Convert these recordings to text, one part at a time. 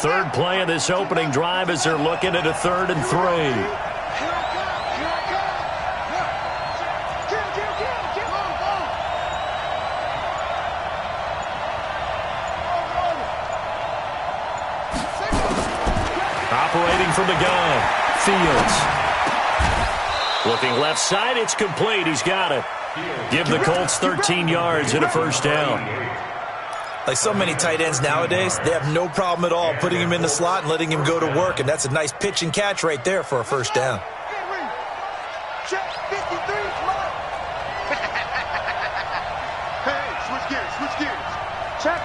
Third play of this opening drive as they're looking at a 3rd and 3. Operating from the gun, Fields. Looking left side, it's complete. He's got it. Give the Colts 13 yards and a first down. Like so many tight ends nowadays, they have no problem at all putting him in the slot and letting him go to work, and that's a nice pitch and catch right there for a first down. Check 53, hey, switch gears. Check.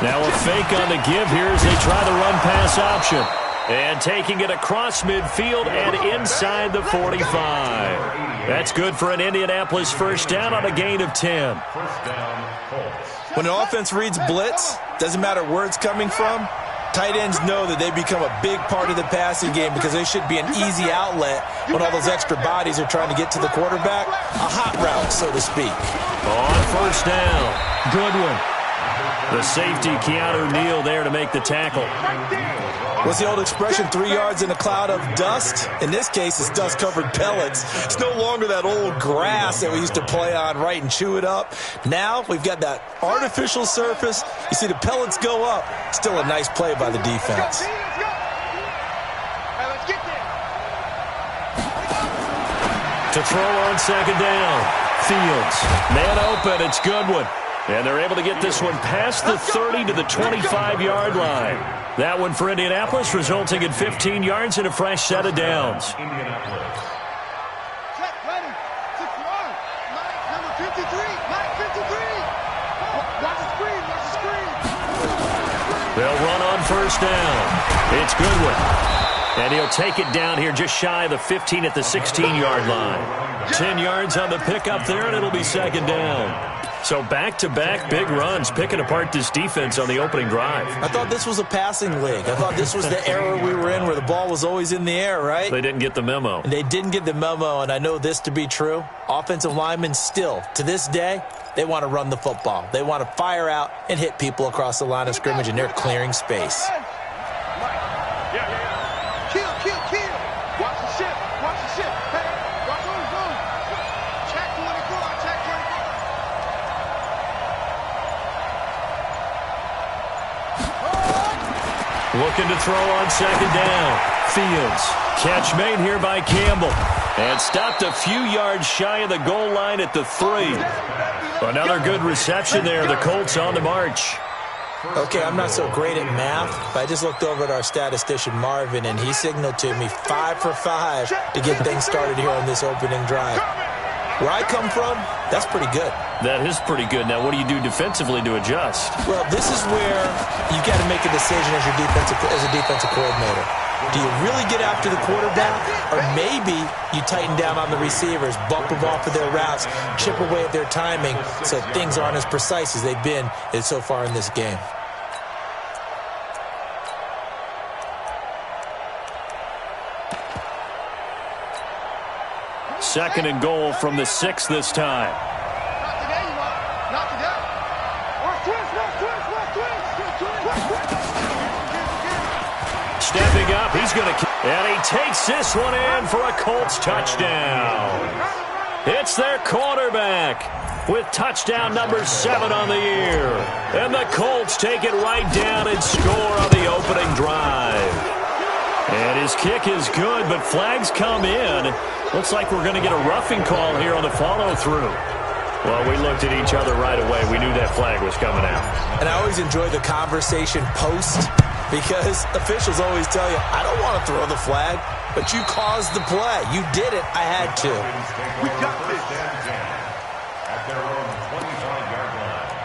Now a fake on the give here as they try the run-pass option. And taking it across midfield and inside the 45. That's good for an Indianapolis first down on a gain of 10. When an offense reads blitz, doesn't matter where it's coming from, tight ends know that they become a big part of the passing game because they should be an easy outlet when all those extra bodies are trying to get to the quarterback. A hot route, so to speak. On first down, Goodwin. The safety, Keanu Neal, there to make the tackle. What's the old expression, 3 yards in a cloud of dust? In this case, it's dust-covered pellets. It's no longer that old grass that we used to play on, right, and chew it up. Now we've got that artificial surface. You see the pellets go up. Still a nice play by the defense. To throw on second down, Fields. Man open, it's Goodwin. And they're able to get this one past the 30 to the 25-yard line. That one for Indianapolis, resulting in 15 yards and a fresh set of downs. They'll run on first down. It's Goodwin. And he'll take it down here just shy of the 15 at the 16-yard line. 10 yards on the pickup there, and it'll be second down. So back-to-back big runs, picking apart this defense on the opening drive. I thought this was a passing league. I thought this was the era we were in where the ball was always in the air, right? They didn't get the memo. And they didn't get the memo, and I know this to be true. Offensive linemen still, to this day, they want to run the football. They want to fire out and hit people across the line of scrimmage, and they're clearing space. Looking to throw on second down. Fields. Catch made here by Campbell. And stopped a few yards shy of the goal line at the 3. Another good reception there. The Colts on the march. Okay, I'm not so great at math, but I just looked over at our statistician, Marvin, and he signaled to me 5 for 5 to get things started here on this opening drive. Where I come from, that's pretty good. That is pretty good. Now, what do you do defensively to adjust? Well, this is where you've got to make a decision as a defensive coordinator. Do you really get after the quarterback, or maybe you tighten down on the receivers, bump them off of their routes, chip away at their timing so things aren't as precise as they've been so far in this game? Second and goal from the 6 this time. Stepping up, he's going to... And he takes this one in for a Colts touchdown. It's their quarterback with touchdown number 7 on the year. And the Colts take it right down and score on the opening drive. And his kick is good, but flags come in. Looks like we're going to get a roughing call here on the follow-through. Well, we looked at each other right away. We knew that flag was coming out. And I always enjoy the conversation post because officials always tell you, I don't want to throw the flag, but you caused the play. You did it. I had to. We got this. At their own 25-yard line.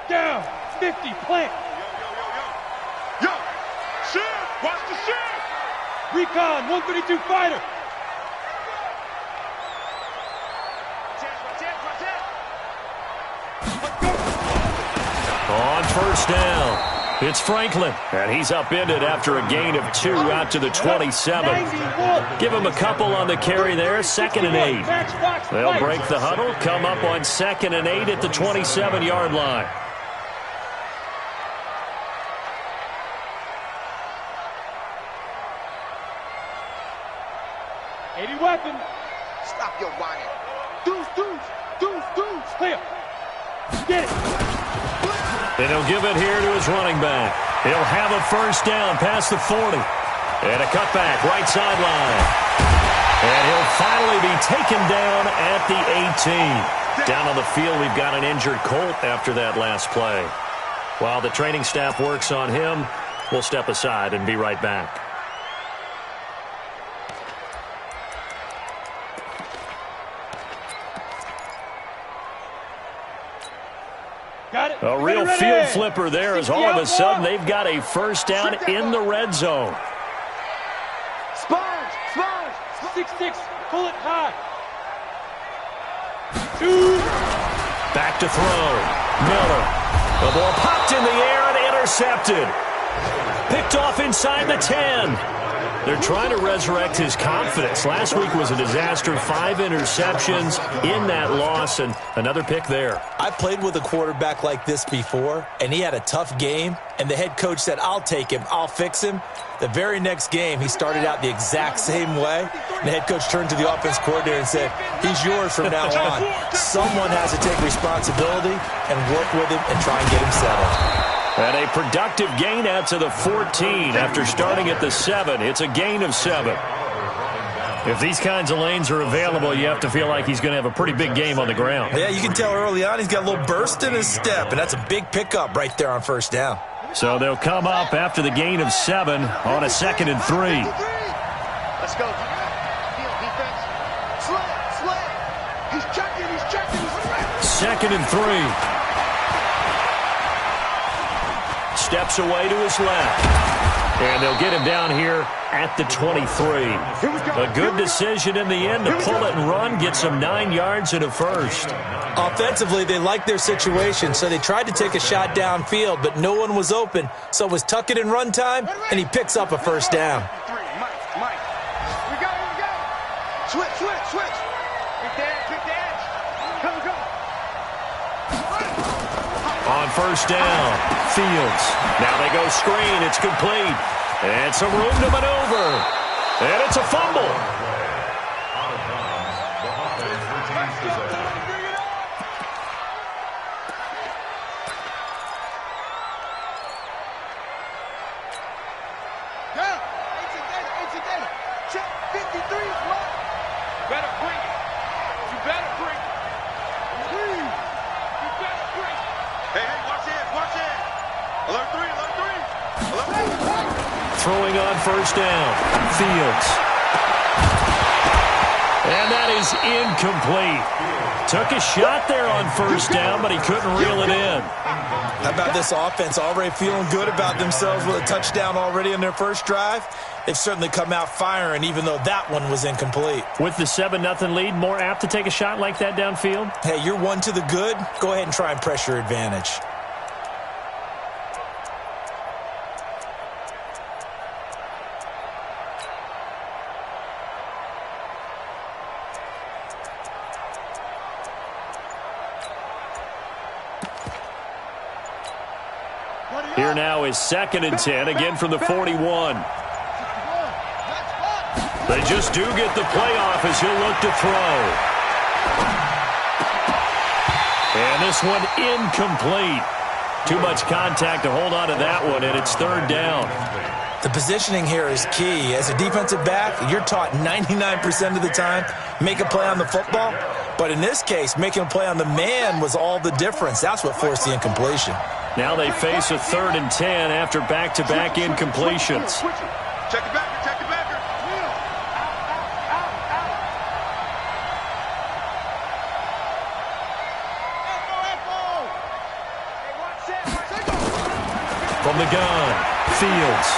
Down, 50, plant. Yo, shift, watch the shift. Recon, 132 fighter. first down. It's Franklin, and he's upended after a gain of 2 out to the 27. Give him a couple on the carry there, 2nd and 8. They'll break the huddle, come up on 2nd and 8 at the 27-yard line. Weapon. Stop your whining. Deuce. Clear. Get it. And he'll give it here to his running back. He'll have a first down past the 40. And a cutback, right sideline. And he'll finally be taken down at the 18. Down on the field, we've got an injured Colt after that last play. While the training staff works on him, we'll step aside and be right back. A real field flipper there as all of a sudden they've got a first down in the red zone. Sponge. 6-6, pull it high. Back to throw. Miller. The ball popped in the air and intercepted. Picked off inside the 10. They're trying to resurrect his confidence. Last week was a disaster. 5 interceptions in that loss, and another pick there. I played with a quarterback like this before, and he had a tough game, and the head coach said, I'll take him, I'll fix him. The very next game, he started out the exact same way. And the head coach turned to the offense coordinator and said, he's yours from now on. Someone has to take responsibility and work with him and try and get him settled. And a productive gain out to the 14 after starting at the 7. It's a gain of 7. If these kinds of lanes are available, you have to feel like he's going to have a pretty big game on the ground. Yeah, you can tell early on he's got a little burst in his step, and that's a big pickup right there on first down. So they'll come up after the gain of 7 on a 2nd and 3. Let's go. Defense. Slant. He's checking. 2nd and 3. Steps away to his left. And they'll get him down here at the 23. A good decision in the end to pull it and run, get some 9 yards and a first. Offensively, they liked their situation, so they tried to take a shot downfield, but no one was open. So it was tuck it and run time, and he picks up a first down. Mike. We got it. Switch. Big dash. Go. On first down, Fields. Now they go screen. It's complete. And some room to maneuver. And it's a fumble. Check 53. Better bring it. You better bring it. Hey, watch it. Alert 3. Throwing on first down, Fields. And that is incomplete. Took a shot there on first down, but he couldn't reel it in. How about this offense already feeling good about themselves with a touchdown already in their first drive? They've certainly come out firing, even though that one was incomplete. With the 7-0 lead, more apt to take a shot like that downfield? Hey, you're one to the good. Go ahead and try and press your advantage. Here now is 2nd and 10, again from the 41. They just do get the playoff as he'll look to throw. And this one incomplete. Too much contact to hold on to that one, and it's 3rd down. The positioning here is key. As a defensive back, you're taught 99% of the time, make a play on the football. But in this case, making a play on the man was all the difference. That's what forced the incompletion. Now they face a 3rd and 10 after back-to-back incompletions. Check it back. From the gun, Fields.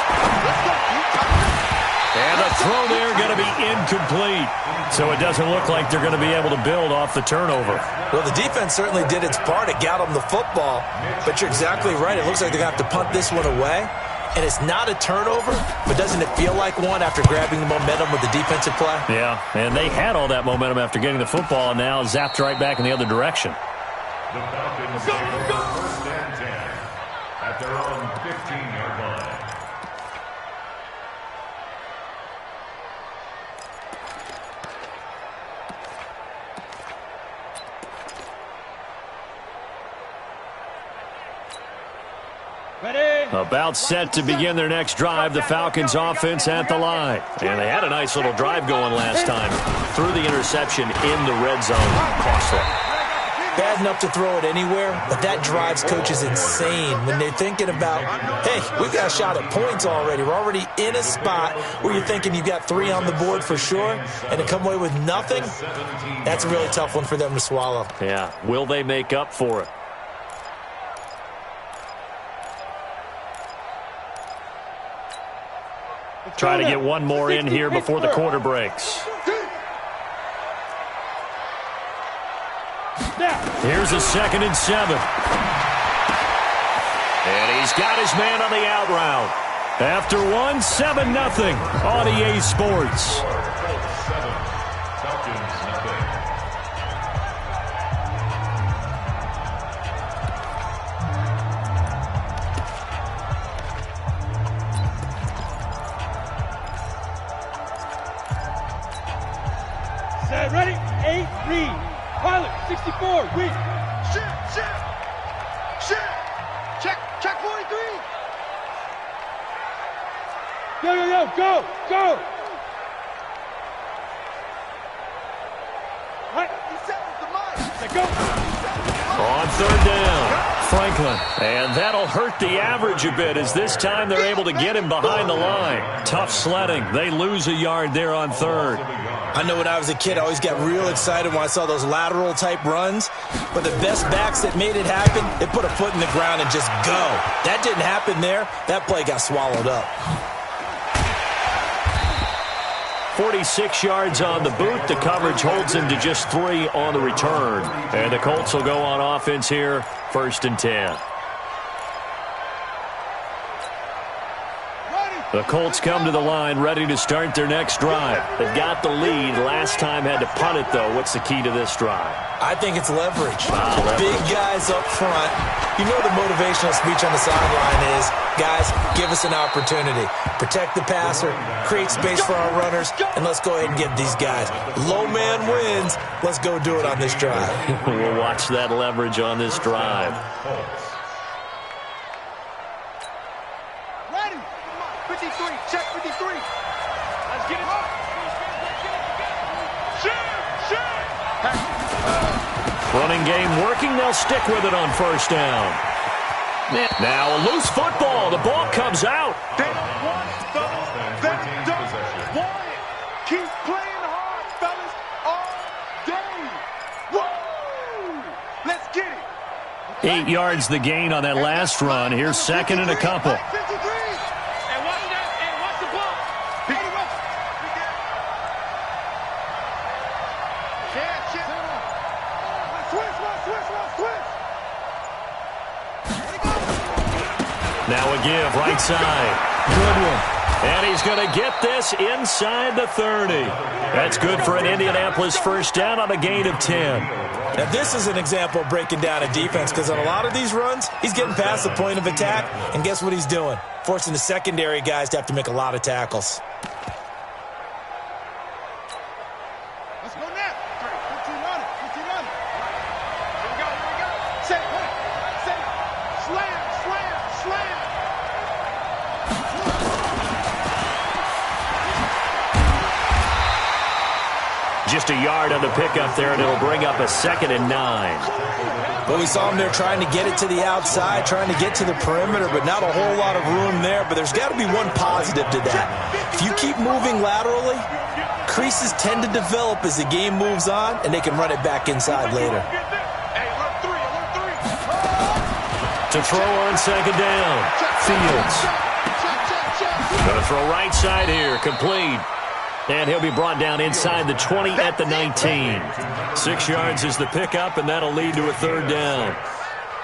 And the throw there going to be incomplete. So it doesn't look like they're going to be able to build off the turnover. Well, the defense certainly did its part. It got them the football. But you're exactly right. It looks like they're going to have to punt this one away. And it's not a turnover, but doesn't it feel like one after grabbing the momentum with the defensive play? Yeah, and they had all that momentum after getting the football, and now zapped right back in the other direction. The Falcons take over first and 10 at their own 15-yard line. About set to begin their next drive, the Falcons offense at the line. And they had a nice little drive going last time. Threw the interception in the red zone. Costly. Bad enough to throw it anywhere, but that drives coaches insane when they're thinking about, hey, we've got a shot at points already. We're already in a spot where you're thinking you've got 3 on the board for sure, and to come away with nothing, that's a really tough one for them to swallow. Yeah, will they make up for it? Try to get one more in here before the quarter breaks. Here's a 2nd and 7. And he's got his man on the out route. After one, 7-0 on EA Sports. Ready? 8, read. Pilot, 64, read. Shit. Check 43. Go. Right. He go. On 3rd down, Franklin. And that'll hurt the average a bit as this time they're able to get him behind the line. Tough sledding. They lose a yard there on 3rd. I know when I was a kid, I always got real excited when I saw those lateral-type runs. But the best backs that made it happen, they put a foot in the ground and just go. That didn't happen there. That play got swallowed up. 46 yards on the boot. The coverage holds him to just 3 on the return. And the Colts will go on offense here, 1st and 10. The Colts come to the line ready to start their next drive. They've got the lead. Last time had to punt it, though. What's the key to this drive? I think it's leverage. Big guys up front. You know the motivational speech on the sideline is, guys, give us an opportunity. Protect the passer, create space for our runners, and let's go ahead and get these guys. Low man wins. Let's go do it on this drive. We'll watch that leverage on this drive. Check 53. Let's get it up. Running game working. They'll stick with it on 1st down. Now a loose football. The ball comes out. They don't want it, fellas. They don't want it. Keep playing hard, fellas, all day. Woo! Let's get it. 8 yards the gain on that last run. Here's 2nd and a couple. 53. Now a give, right side. Good one. And he's going to get this inside the 30. That's good for an Indianapolis 1st down on a gain of 10. Now, this is an example of breaking down a defense because on a lot of these runs, he's getting past the point of attack, and guess what he's doing? Forcing the secondary guys to have to make a lot of tackles. Let's go now. 15 on it. 15 on it. Here we go. Set. Slam. Just a yard on the pickup there, and it'll bring up a 2nd and 9. Well, we saw him there trying to get it to the outside, trying to get to the perimeter, but not a whole lot of room there. But there's got to be one positive to that. If you keep moving laterally, creases tend to develop as the game moves on, and they can run it back inside later. To throw on 2nd down, Fields. Going to throw right side here, complete. And he'll be brought down inside the 20 at the 19. 6 yards is the pickup, and that'll lead to a third down.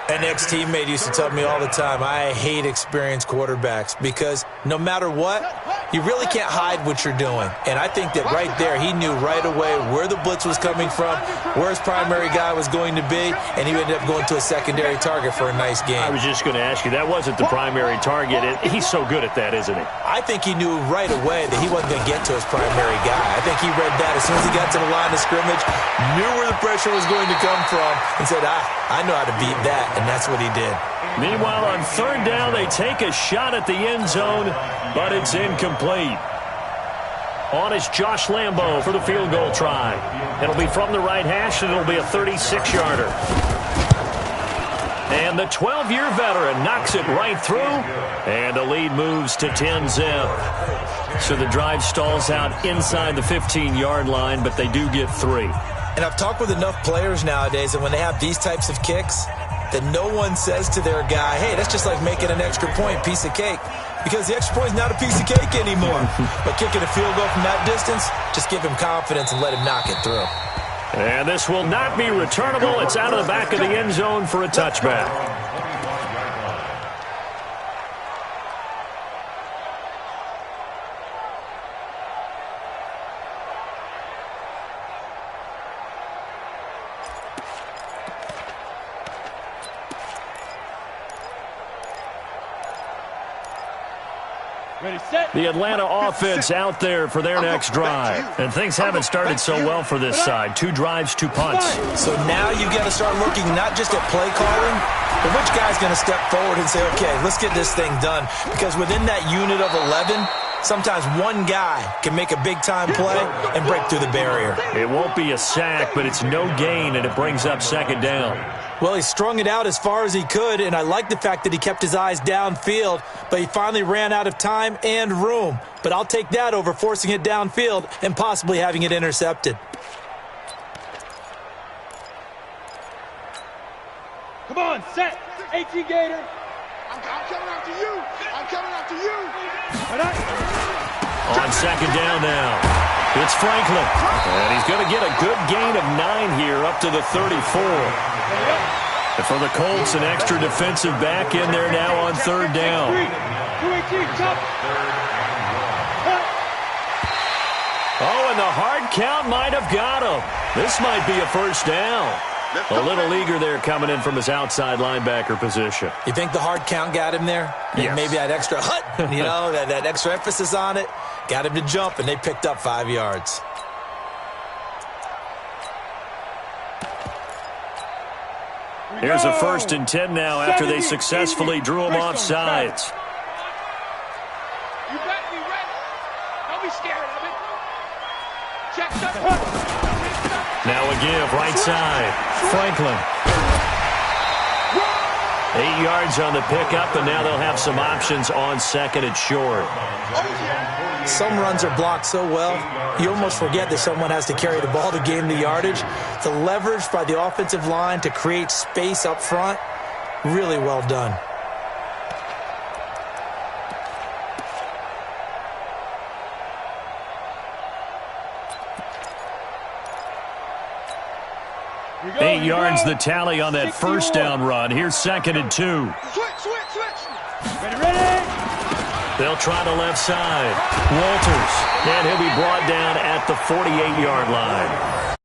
An ex-teammate used to tell me all the time, I hate experienced quarterbacks because no matter what, you really can't hide what you're doing. And I think that right there, he knew right away where the blitz was coming from, where his primary guy was going to be, and he ended up going to a secondary target for a nice game. I was just going to ask you, that wasn't the primary target. He's so good at that, isn't he? I think he knew right away that he wasn't going to get to his primary guy. I think he read that as soon as he got to the line of scrimmage, knew where the pressure was going to come from, and said, I know how to beat that. And that's what he did. Meanwhile, on third down, they take a shot at the end zone, but it's incomplete. On is Josh Lambo for the field goal try. It'll be from the right hash, and it'll be a 36-yarder. And the 12-year veteran knocks it right through, and the lead moves to 10-zip. So the drive stalls out inside the 15-yard line, but they do get 3. And I've talked with enough players nowadays that when they have these types of kicks, that no one says to their guy, hey, that's just like making an extra point, piece of cake. Because the extra point is not a piece of cake anymore. But kicking a field goal from that distance, just give him confidence and let him knock it through. And this will not be returnable. It's out of the back of the end zone for a touchback. The Atlanta offense out there for their next drive. And things haven't started so well for this side. 2 drives, 2 punts. So now you've got to start looking not just at play calling, but which guy's going to step forward and say, okay, let's get this thing done. Because within that unit of 11, sometimes one guy can make a big-time play and break through the barrier. It won't be a sack, but it's no gain, and it brings up second down. Well, he strung it out as far as he could, and I like the fact that he kept his eyes downfield, but he finally ran out of time and room. But I'll take that over forcing it downfield and possibly having it intercepted. Come on, set. 18 Gator. I'm coming after you. I'm coming after you. On second down now. It's Franklin. And he's going to get a good gain of 9 here up to the 34. And for the Colts, an extra defensive back in there now on third down. Oh, and the hard count might have got him. This might be a first down. A little eager there coming in from his outside linebacker position. You think the hard count got him there? Yes. Maybe that extra that extra emphasis on it got him to jump, and they picked up 5 yards. Here's a 1st and 10 now after they successfully drew him off sides. You better be ready. Don't be scared of it. Check that. Now a give, right side. Franklin. 8 yards on the pickup, and now they'll have some options on second and short. Some runs are blocked so well, you almost forget that someone has to carry the ball to gain the yardage. The leverage by the offensive line to create space up front, really well done. Eight yards the tally on that first down run. Here's second and 2. Switch. Ready. They'll try the left side. Walters. And he'll be brought down at the 48-yard line.